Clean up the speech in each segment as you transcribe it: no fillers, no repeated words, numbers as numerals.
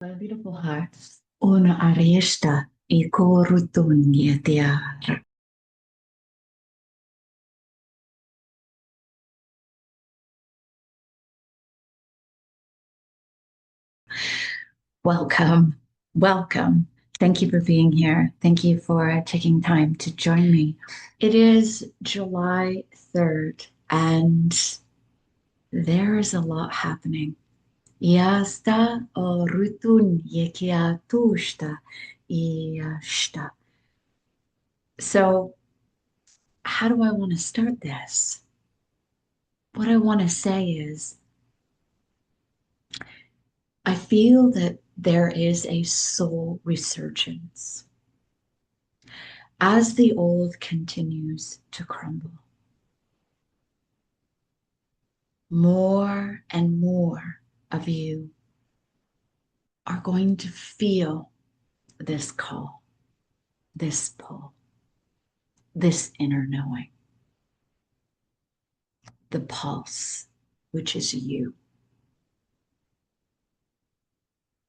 My beautiful hearts, una aresta I korutunya tiara. Welcome, welcome. Thank you for being here. Thank you for taking time to join me. It is July 3rd, and there is a lot happening. Yasta orutun yekia tushta iyashta. So, how do I want to start this? What I want to say is, I feel that there is a soul resurgence as the old continues to crumble. More and more of you are going to feel this call, this pull, this inner knowing, the pulse, which is you,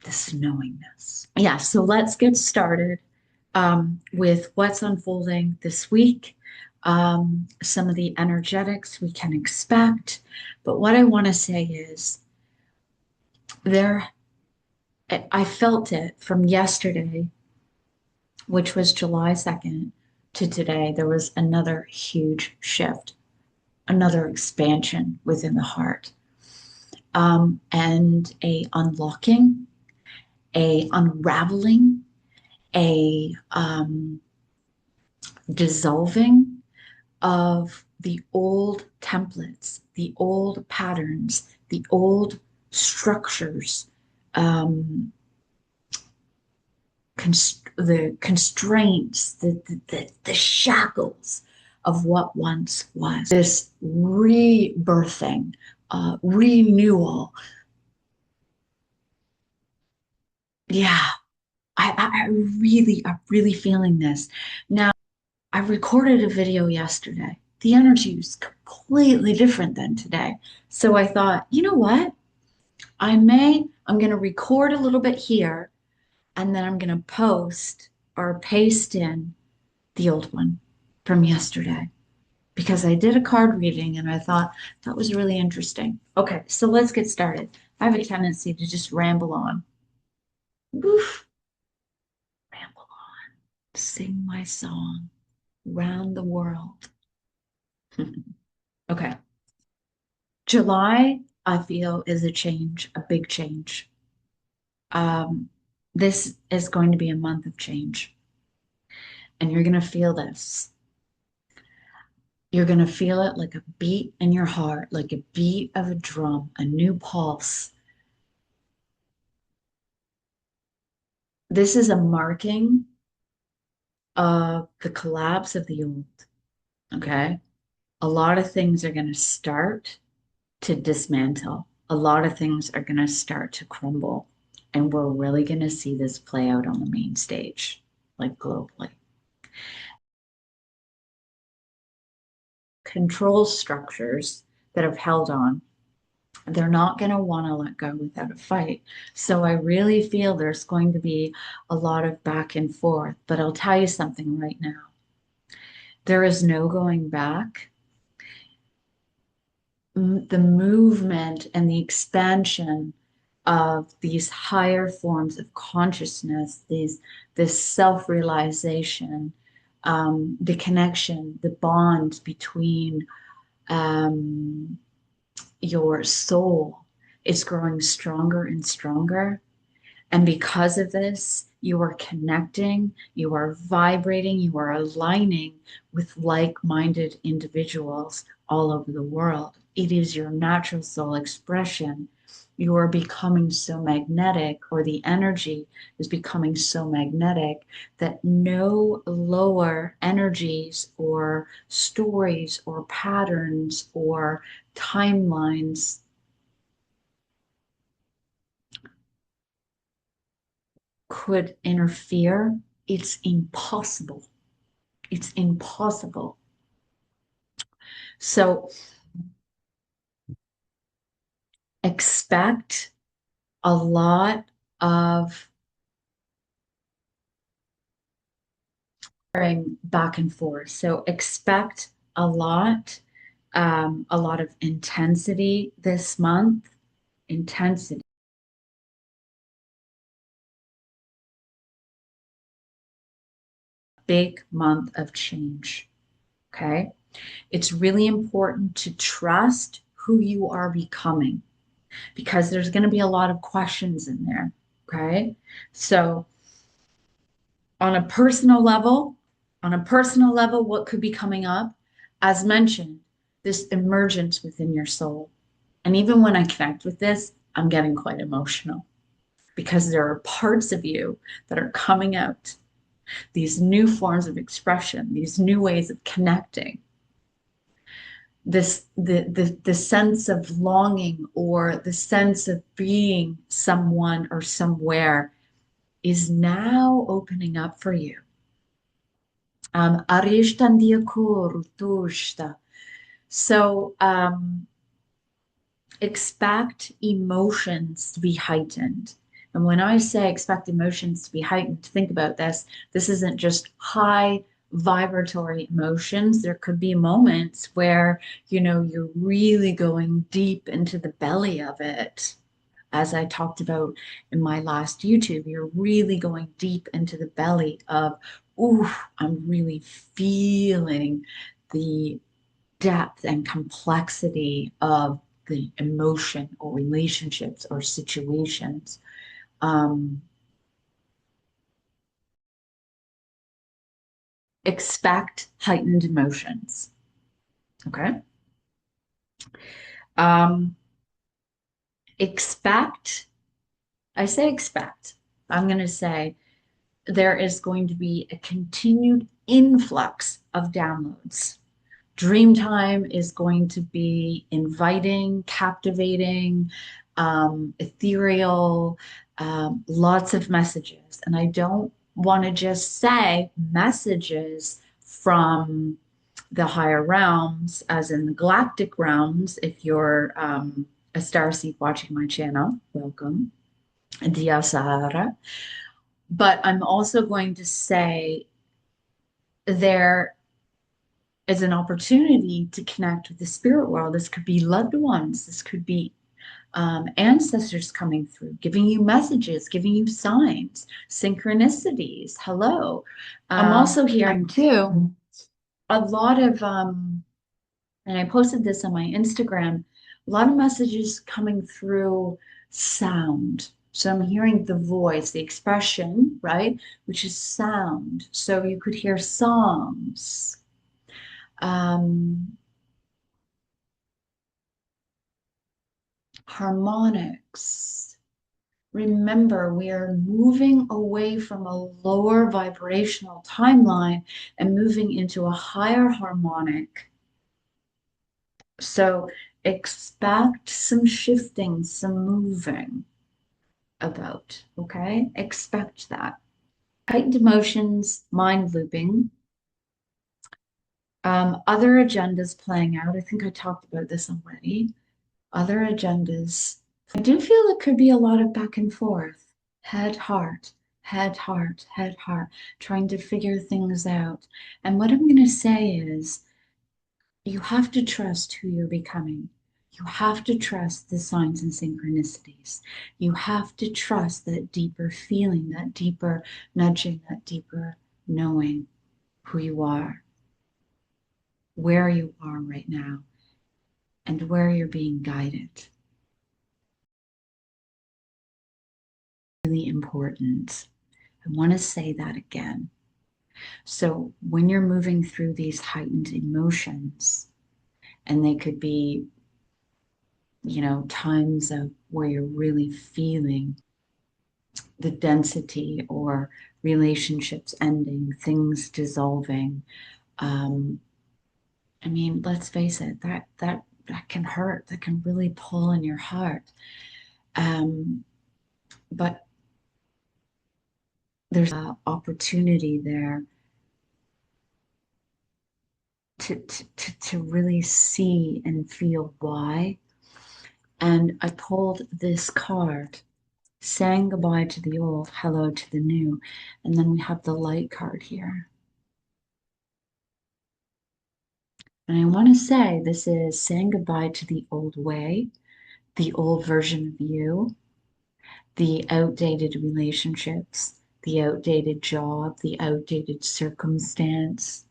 this knowingness. Yeah, so let's get started with what's unfolding this week, some of the energetics we can expect. But what I want to say is there, I felt it from yesterday, which was July 2nd, to today. There was another huge shift, another expansion within the heart, and a unlocking, a unraveling, a dissolving of the old templates, the old patterns, the old structures, um, the constraints, the shackles of what once was. This rebirthing, renewal. Yeah, I'm really feeling this. Now, I recorded a video yesterday. The energy was completely different than today. So I thought, you know what? I'm going to record a little bit here and then I'm going to post or paste in the old one from yesterday because I did a card reading and I thought that was really interesting. Okay, so let's get started. I have a tendency to just ramble on. Woof, ramble on, sing my song round the world. Okay. July, I feel, is a change, a big change. Um, this is going to be a month of change, and you're going to feel this. You're going to feel it like a beat in your heart, like a beat of a drum, a new pulse. This is a marking of the collapse of the old. Okay. A lot of things are going to start to dismantle. A lot of things are going to start to crumble. And we're really going to see this play out on the main stage, like globally. Control structures that have held on, they're not going to want to let go without a fight. So I really feel there's going to be a lot of back and forth. But I'll tell you something right now. There is no going back. The movement and the expansion of these higher forms of consciousness, this self-realization, the connection, the bond between um, your soul is growing stronger and stronger. And because of this, you are connecting, you are vibrating, you are aligning with like-minded individuals all over the world. It is your natural soul expression. You are becoming so magnetic, or the energy is becoming so magnetic that no lower energies or stories or patterns or timelines could interfere. It's impossible. It's impossible. So expect a lot of back and forth. So expect a lot of intensity this month. Intensity, big month of change. Okay. It's really important to trust who you are becoming because there's going to be a lot of questions in there. Okay. So, on a personal level, what could be coming up? As mentioned, this emergence within your soul. And even when I connect with this, I'm getting quite emotional because there are parts of you that are coming out, these new forms of expression, these new ways of connecting, the sense of longing or the sense of being someone or somewhere is now opening up for you. So expect emotions to be heightened. And when I say expect emotions to be heightened, think about this. This isn't just high vibratory emotions. There could be moments where, you're really going deep into the belly of it. As I talked about in my last YouTube, you're really going deep into the belly of, ooh, I'm really feeling the depth and complexity of the emotion or relationships or situations. Um, expect heightened emotions. Okay. Um, expect, I say expect, I'm going to say there is going to be a continued influx of downloads. Dreamtime is going to be inviting, captivating, ethereal, lots of messages. And I don't want to just say messages from the higher realms, as in the galactic realms. If you're a starseed watching my channel, welcome. Dia Sahara. But I'm also going to say there is an opportunity to connect with the spirit world. This could be loved ones. This could be ancestors coming through, giving you messages, giving you signs, synchronicities. Hello. I'm also hearing too a lot of, and I posted this on my Instagram, a lot of messages coming through sound. So I'm hearing the voice, the expression, right? Which is sound. So you could hear songs. Um, harmonics. Remember, we are moving away from a lower vibrational timeline and moving into a higher harmonic. So expect some shifting, some moving about, okay? Expect that. Heightened emotions, mind looping, other agendas playing out. I think I talked about this already. Other agendas. I do feel it could be a lot of back and forth, head, heart, head, heart, head, heart, trying to figure things out. And what I'm going to say is you have to trust who you're becoming. You have to trust the signs and synchronicities. You have to trust that deeper feeling, that deeper nudging, that deeper knowing who you are, where you are right now, and where you're being guided. Really important. I want to say that again. So when you're moving through these heightened emotions, and they could be, times of where you're really feeling the density or relationships ending, things dissolving. Um, I mean, let's face it, that can hurt. That can really pull in your heart. But there's an opportunity there to really see and feel why. And I pulled this card. saying goodbye to the old, hello to the new. And then we have the light card here. And I want to say this is saying goodbye to the old way, the old version of you, the outdated relationships, the outdated job, the outdated circumstance,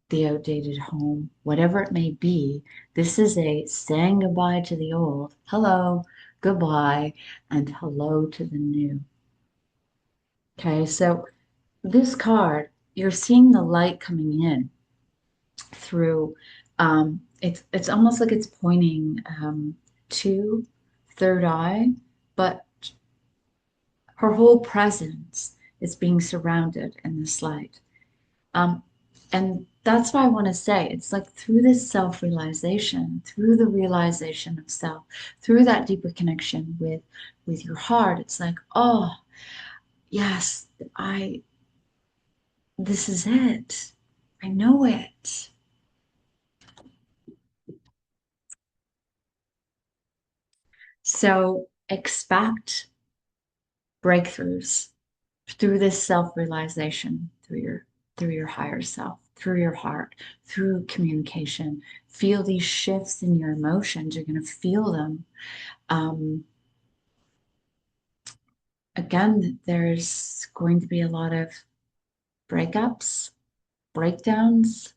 the outdated home, whatever it may be. This is a saying goodbye to the old, hello, goodbye, and hello to the new. Okay, so this card, you're seeing the light coming in through it's almost like it's pointing to third eye, but her whole presence is being surrounded in this light. Um, and that's why I want to say it's like through this self-realization, through the realization of self, through that deeper connection with your heart, it's like, oh, yes, I this is it. I know it. So expect breakthroughs through this self-realization, through your higher self, through your heart, through communication. Feel these shifts in your emotions. You're going to feel them. Um, Again, there's going to be a lot of breakups, breakdowns.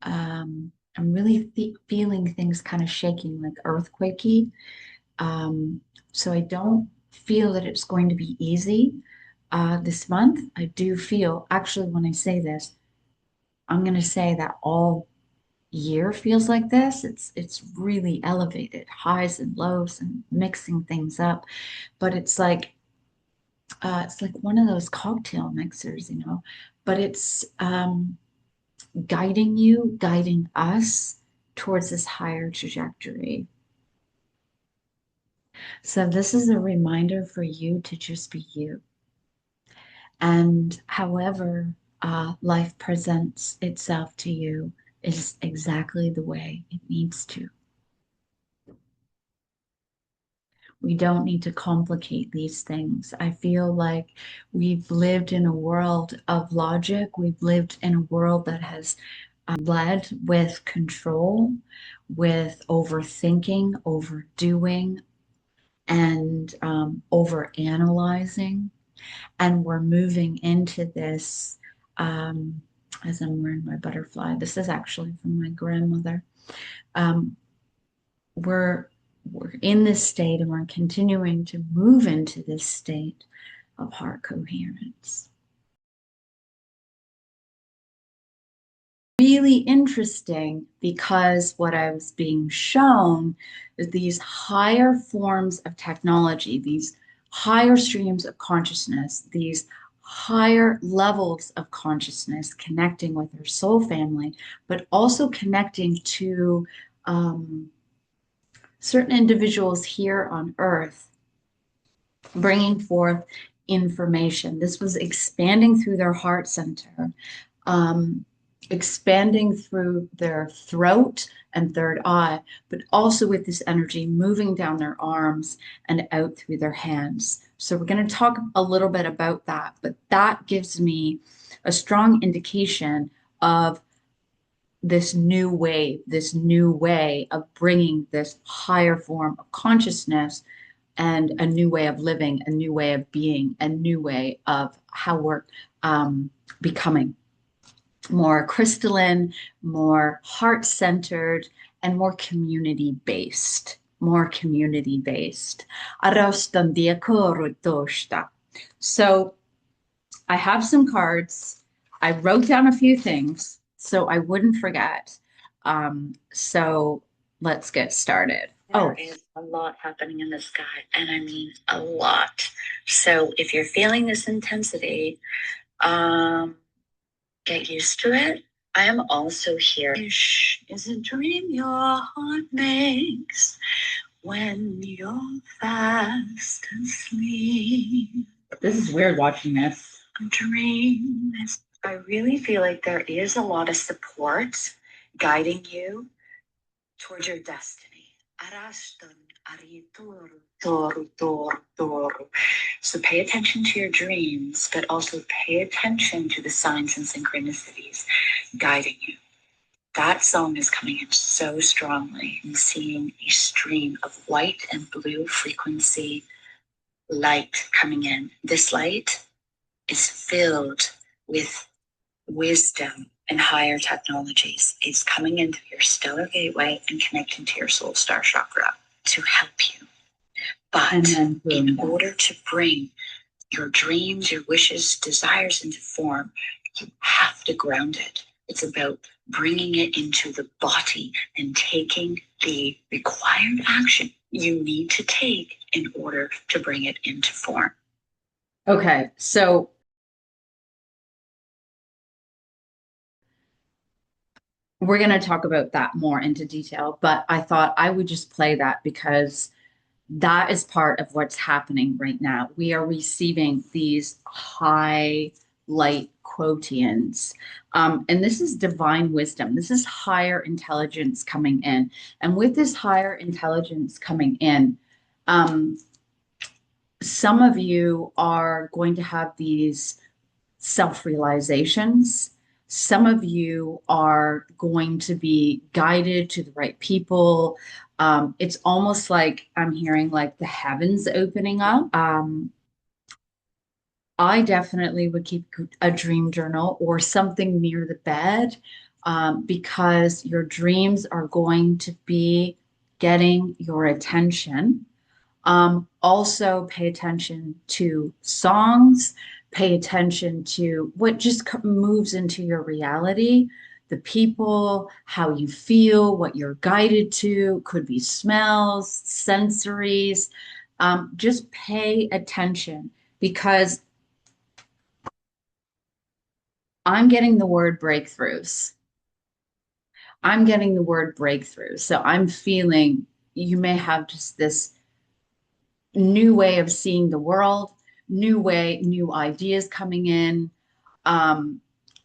I'm really feeling things kind of shaking, like earthquakey. Um, so I don't feel that it's going to be easy this month. I do feel, actually, when I say this, I'm going to say that all year feels like this. It's really elevated, highs and lows and mixing things up. But it's like one of those cocktail mixers, but it's guiding you, guiding us towards this higher trajectory. So this is a reminder for you to just be you. And however life presents itself to you is exactly the way it needs to. We don't need to complicate these things. I feel like we've lived in a world of logic. We've lived in a world that has led with control, with overthinking, overdoing, and over analyzing. And we're moving into this, um, as I'm wearing my butterfly. This is actually from my grandmother. Um, we're we're in this state and we're continuing to move into this state of heart coherence. Really interesting because what I was being shown is these higher forms of technology, these higher streams of consciousness, these higher levels of consciousness connecting with our soul family, but also connecting to certain individuals here on earth, bringing forth information. This was expanding through their heart center, um, expanding through their throat and third eye, but also with this energy moving down their arms and out through their hands. So we're going to talk a little bit about that, but that gives me a strong indication of this new way of bringing this higher form of consciousness and a new way of living, a new way of being, a new way of how we're becoming more crystalline, more heart centered, and more community based. More community based. So I have some cards. I wrote down a few things so I wouldn't forget. So let's get started. There is a lot happening in the sky, and I mean a lot. So if you're feeling this intensity, get used to it. I am also here. Wish is a dream your heart makes when you're fast asleep. This is weird watching this. A dream is. I really feel like there is a lot of support guiding you towards your destiny. Arashtan, So pay attention to your dreams, but also pay attention to the signs and synchronicities guiding you. That song is coming in so strongly. I'm seeing a stream of white and blue frequency light coming in. This light is filled with wisdom and higher technologies. It's coming into your stellar gateway and connecting to your soul star chakra to help you. But in order to bring your dreams, your wishes, desires into form, you have to ground it. It's about bringing it into the body and taking the required action you need to take in order to bring it into form. Okay, so we're going to talk about that more into detail, but I thought I would just play that because that is part of what's happening right now. We are receiving these high light quotients. And this is divine wisdom. This is higher intelligence coming in. And with this higher intelligence coming in, some of you are going to have these self realizations. Some of you are going to be guided to the right people. It's almost like I'm hearing like the heavens opening up. I definitely would keep a dream journal or something near the bed because your dreams are going to be getting your attention. Also, pay attention to songs, pay attention to what just moves into your reality, the people, how you feel, what you're guided to, could be smells, sensories. Just pay attention because I'm getting the word breakthroughs. I'm getting the word breakthrough. So I'm feeling you may have just this new way of seeing the world, new ideas coming in. Um,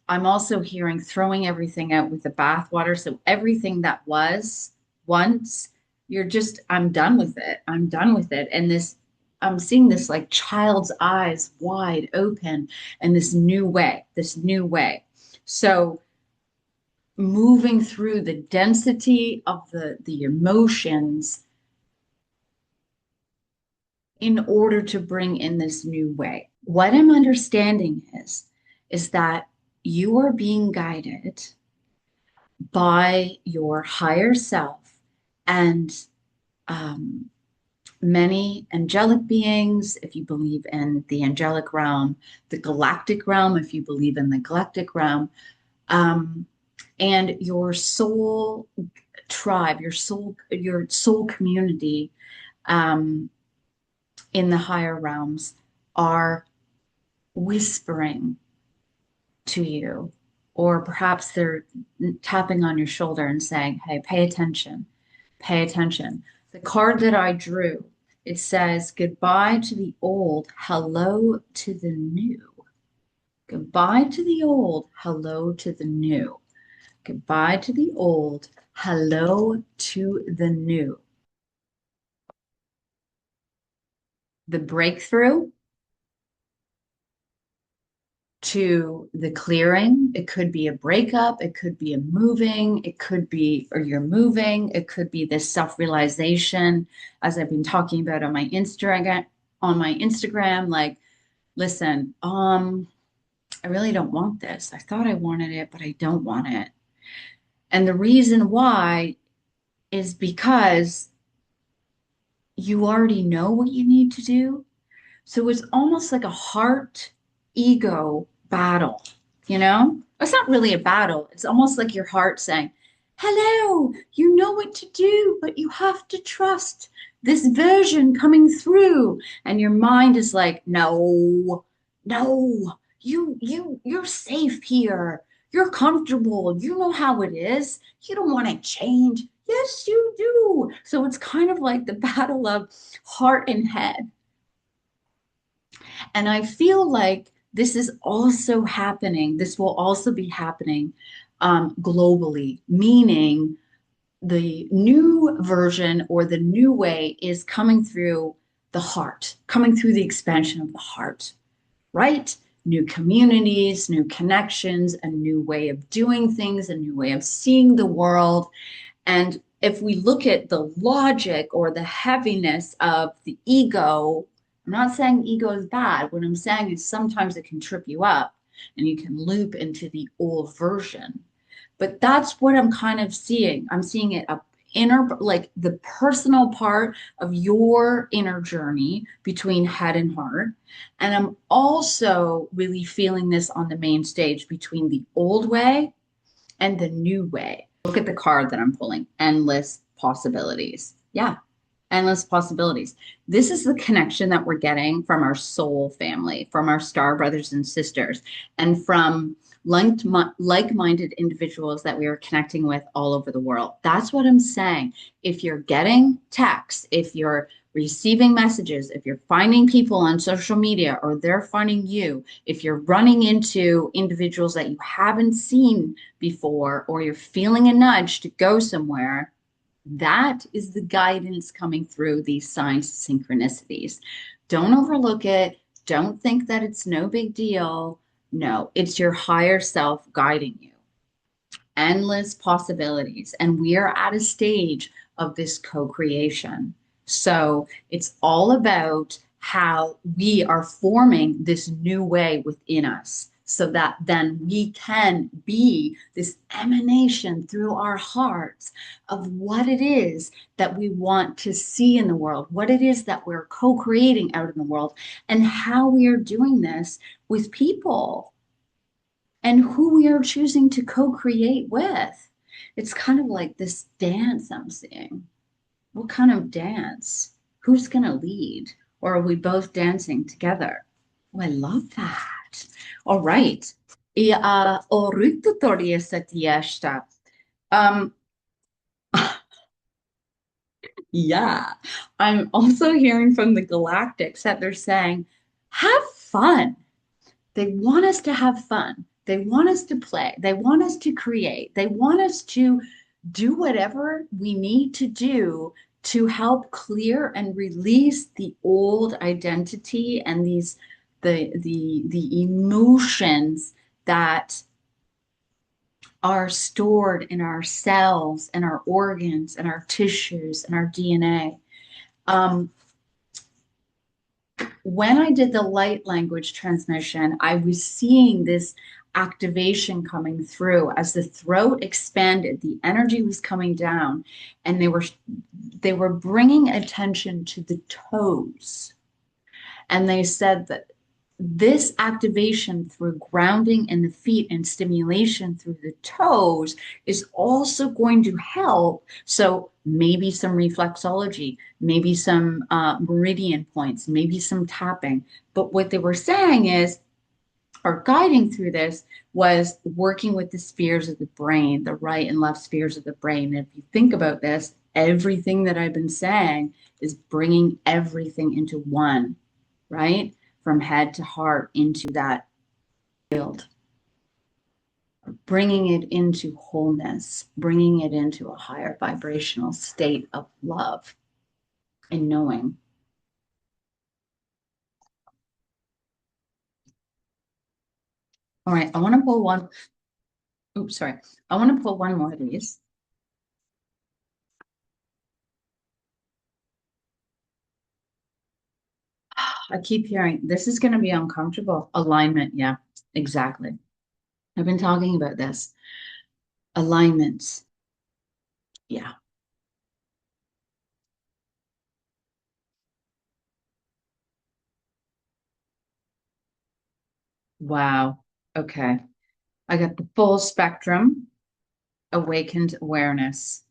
I'm also hearing throwing everything out with the bathwater. So everything that was once, you're just, I'm done with it. I'm done with it. And this, I'm seeing this like child's eyes wide open and this new way, this new way. So moving through the density of the emotions in order to bring in this new way. What I'm understanding is that you are being guided by your higher self and um, many angelic beings, if you believe in the angelic realm, the galactic realm, if you believe in the galactic realm, um, and your soul tribe, your soul community um, in the higher realms are whispering to you, or perhaps they're tapping on your shoulder and saying, "Hey, pay attention, pay attention." The card that I drew, it says, "Goodbye to the old, hello to the new." Goodbye to the old, hello to the new. Goodbye to the old, hello to the new. The breakthrough to the clearing. It could be a breakup, it could be a moving, it could be, or you're moving, it could be this self-realization, as I've been talking about on my Instagram, like, listen, I really don't want this. I thought I wanted it, but I don't want it. And the reason why is because you already know what you need to do. So it's almost like a heart ego battle, you know? It's not really a battle. It's almost like your heart saying, "Hello, you know what to do, but you have to trust this version coming through." And your mind is like, "No, no, you're safe here. You're comfortable. You know how it is. You don't want to change." Yes, you do. So it's kind of like the battle of heart and head. And I feel like this is also happening, this will also be happening globally, meaning the new version or the new way is coming through the heart, coming through the expansion of the heart, right? New communities, new connections, a new way of doing things, a new way of seeing the world. And if we look at the logic or the heaviness of the ego, I'm not saying ego is bad. What I'm saying is sometimes it can trip you up and you can loop into the old version. But that's what I'm kind of seeing. I'm seeing it up inner, like the personal part of your inner journey between head and heart. And I'm also really feeling this on the main stage between the old way and the new way. Look at the card that I'm pulling, endless possibilities. Yeah, endless possibilities. This is the connection that we're getting from our soul family, from our star brothers and sisters, and from like-minded individuals that we are connecting with all over the world. That's what I'm saying. If you're getting texts, if you're receiving messages, if you're finding people on social media or they're finding you, if you're running into individuals that you haven't seen before, or you're feeling a nudge to go somewhere, that is the guidance coming through these signs, synchronicities. Don't overlook it. Don't think that it's no big deal. No, it's your higher self guiding you. Endless possibilities. And we are at a stage of this co creation. So it's all about how we are forming this new way within us so that then we can be this emanation through our hearts of what it is that we want to see in the world, what it is that we're co creating out in the world, and how we are doing this with people and who we are choosing to co-create with. It's kind of like this dance I'm seeing. What kind of dance? Who's going to lead? Or are we both dancing together? Oh, I love that. All right. Um, yeah. I'm also hearing from the galactics that they're saying, have fun. They want us to have fun. They want us to play. They want us to create. They want us to do whatever we need to do to help clear and release the old identity and the emotions that are stored in our cells and our organs and our tissues and our DNA. When I did the light language transmission, I was seeing this activation coming through as the throat expanded, the energy was coming down, and they were bringing attention to the toes. And they said that this activation through grounding in the feet and stimulation through the toes is also going to help. So maybe some reflexology, maybe some meridian points, maybe some tapping. But what they were saying is, or guiding through this, was working with the spheres of the brain, the right and left spheres of the brain. And if you think about this, everything that I've been saying is bringing everything into one, right? From head to heart into that field, bringing it into wholeness, bringing it into a higher vibrational state of love and knowing. All right, I want to pull one. Oops, sorry. I want to pull one more of these. I keep hearing this is going to be uncomfortable. Alignment. Yeah, exactly. I've been talking about this. Alignment. Yeah. Wow. Okay. I got the full spectrum, awakened awareness.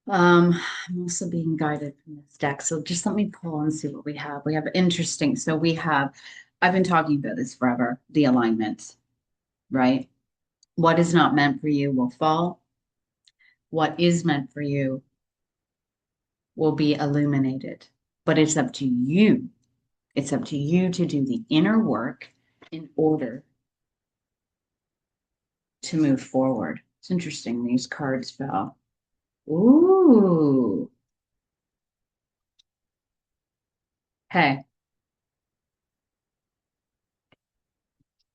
I'm also being guided from this deck. So just let me pull and see what we have. We have interesting. So we have, I've been talking about this forever, the alignment, right? What is not meant for you will fall. What is meant for you will be illuminated. But it's up to you. It's up to you to do the inner work in order to move forward. It's interesting. These cards fell. Ooh. Hey,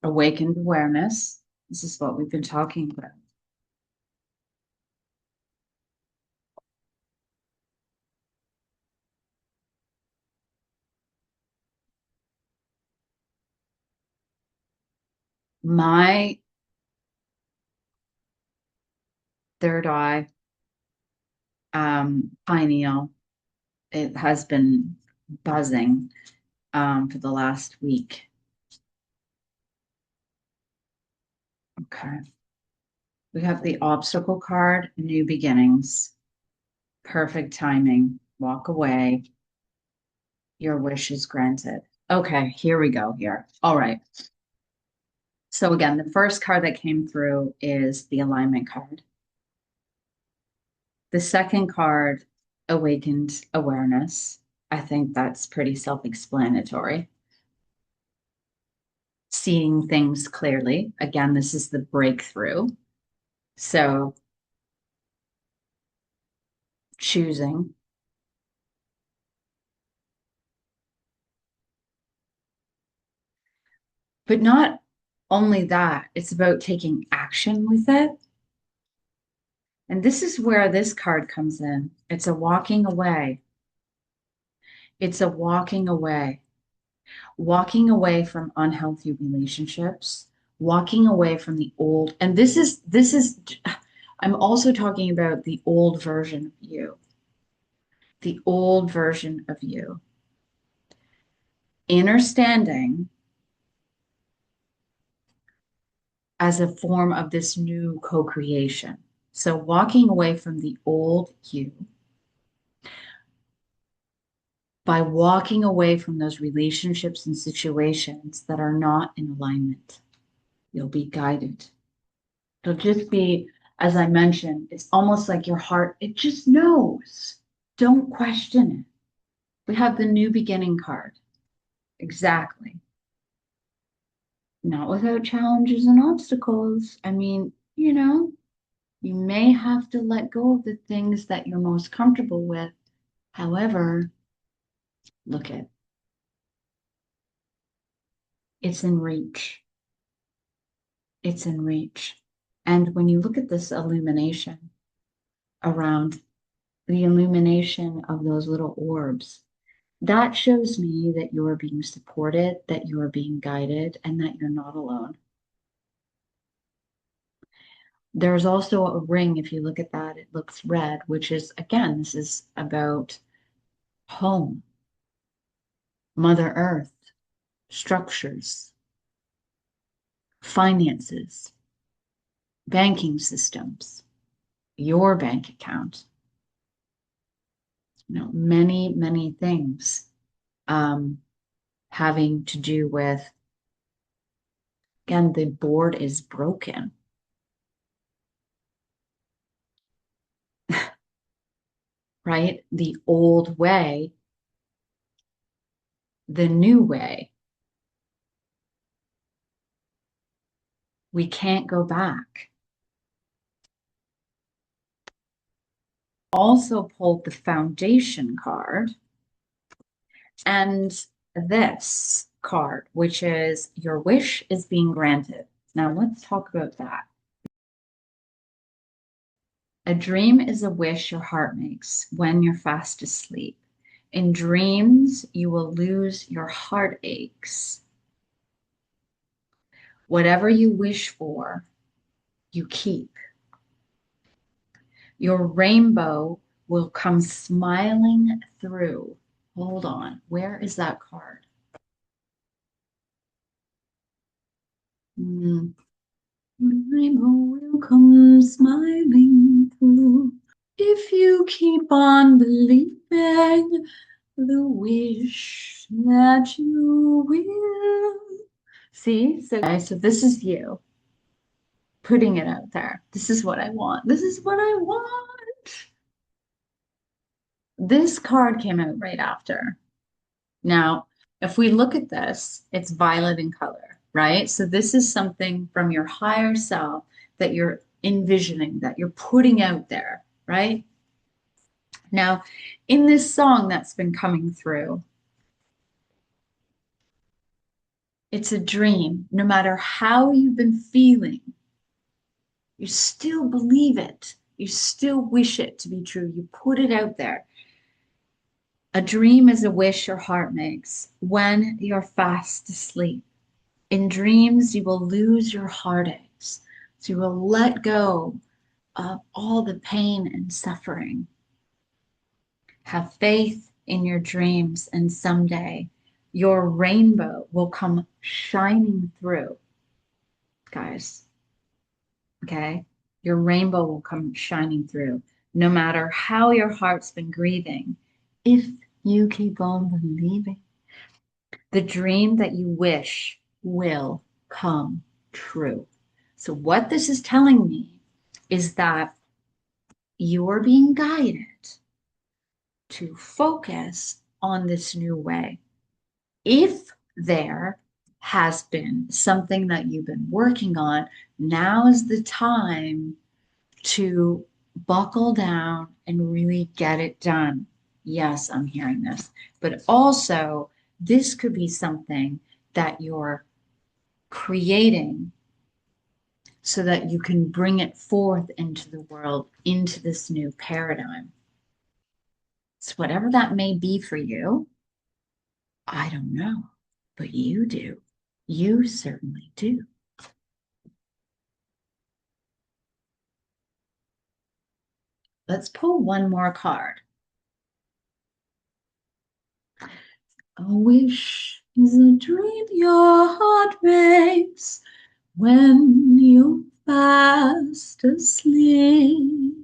awakened awareness. This is what we've been talking about. My third eye, pineal, it has been buzzing for the last week. Okay. We have the obstacle card, new beginnings, perfect timing, walk away, your wish is granted. Okay, here we go here. All right. So again, the first card that came through is the alignment card. The second card, awakened awareness. I think that's pretty self-explanatory. Seeing things clearly. Again, this is the breakthrough. So choosing. But not only that, it's about taking action with it. And this is where this card comes in. It's a walking away. It's a walking away from unhealthy relationships, walking away from the old. And I'm also talking about the old version of you, the old version of you. Inner standing as a form of this new co-creation. So walking away from the old you by walking away from those relationships and situations that are not in alignment. You'll be guided. It'll just be, as I mentioned, it's almost like your heart, it just knows. Don't question it. We have the new beginning card. Exactly. Not without challenges and obstacles. I mean, you may have to let go of the things that you're most comfortable with. However, look at it's in reach. It's in reach. And when you look at this illumination around the illumination of those little orbs, that shows me that you are being supported, that you are being guided, and that you're not alone. There's also a ring, if you look at that, it looks red, which is, again, this is about home, Mother Earth, structures, finances, banking systems, your bank account, many, many things um, having to do with, again, the board is broken, right? The old way, the new way. We can't go back. Also pulled the foundation card and this card, which is your wish is being granted. Now let's talk about that. A dream is a wish your heart makes when you're fast asleep. In dreams, you will lose your heartaches. Whatever you wish for, you keep. Your rainbow will come smiling through. Hold on. Where is that card? Hmm. Rainbow will come smiling through. If you keep on believing the wish that you will. See? So this is you putting it out there. This is what I want. This is what I want. This card came out right after. Now, if we look at this, it's violet in color. right? So this is something from your higher self that you're envisioning, that you're putting out there, right? Now, in this song that's been coming through, it's a dream. No matter how you've been feeling, you still believe it. You still wish it to be true. You put it out there. A dream is a wish your heart makes when you're fast asleep. In dreams, you will lose your heartaches. So you will let go of all the pain and suffering. Have faith in your dreams, and someday your rainbow will come shining through, guys. Okay? Your rainbow will come shining through, no matter how your heart's been grieving. If you keep on believing, the dream that you wish will come true. So, what this is telling me is that you are being guided to focus on this new way. If there has been something that you've been working on, now is the time to buckle down and really get it done. Yes, I'm hearing this, but also this could be something that you're creating so that you can bring it forth into the world, into this new paradigm. So, whatever that may be for you, I don't know, but you do. You certainly do. Let's pull one more card. A wish is a dream your heart makes when you're fast asleep.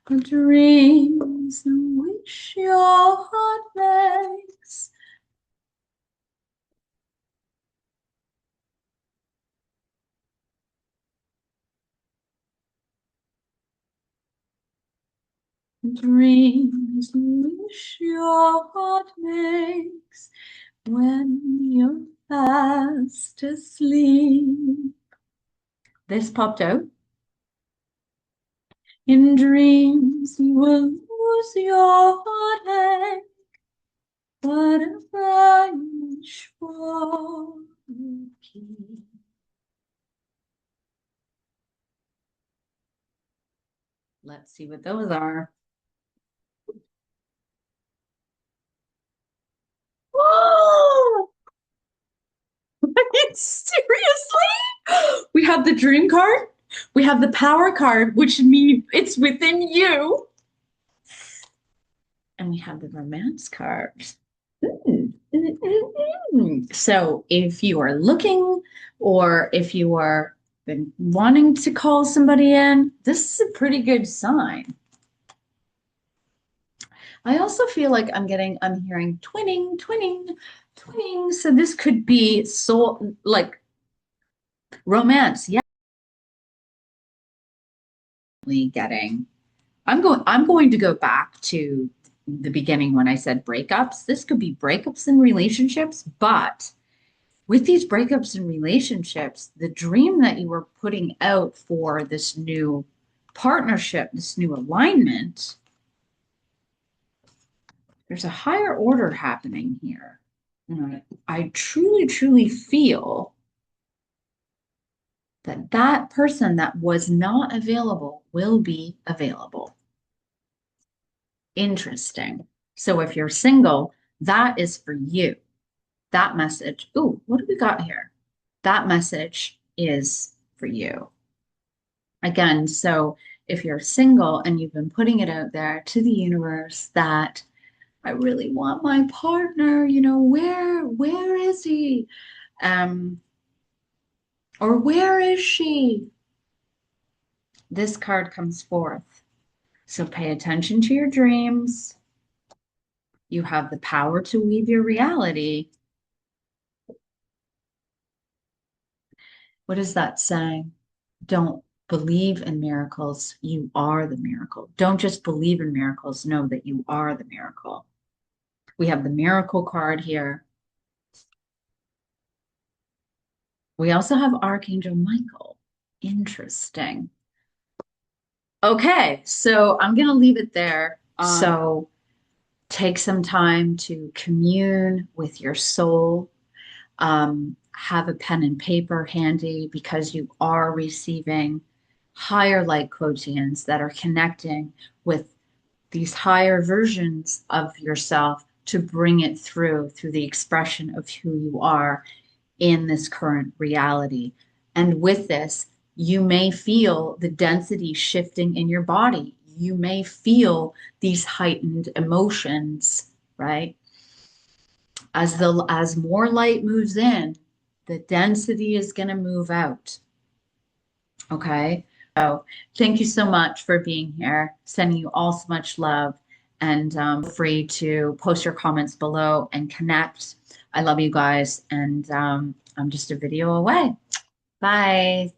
A dream is a wish your heart makes. A dream is a wish your heart makes when you're fast asleep. This popped out. In dreams you will lose your heartache. Whatever I wish for will keep. Let's see what those are. Whoa! Seriously? We have the dream card. We have the power card, which means it's within you. And we have the romance card. So if you are looking or if you are been wanting to call somebody in, this is a pretty good sign. I also feel like I'm hearing twinning, twinning, twinning. So this could be soul, like romance. Yeah, getting. I'm going to go back to the beginning when I said breakups. This could be breakups in relationships, but with these breakups and relationships, the dream that you were putting out for this new partnership, this new alignment, there's a higher order happening here. And I truly, truly feel that that person that was not available will be available. Interesting. So if you're single, that is for you. That message. Ooh, what do we got here? That message is for you. Again, so if you're single and you've been putting it out there to the universe that I really want my partner, where is he? Um, or where is she? This card comes forth. So pay attention to your dreams. You have the power to weave your reality. What is that saying? Don't believe in miracles. You are the miracle. Don't just believe in miracles. Know that you are the miracle. We have the miracle card here. We also have Archangel Michael. Interesting. Okay, so I'm gonna leave it there. So take some time to commune with your soul. Have a pen and paper handy because you are receiving higher light quotients that are connecting with these higher versions of yourself to bring it through the expression of who you are in this current reality. And with this, you may feel the density shifting in your body. You may feel these heightened emotions, right? As more light moves in, the density is going to move out. Okay. So thank you so much for being here. Sending you all so much love, and feel free to post your comments below and connect. I love you guys, and I'm just a video away. Bye.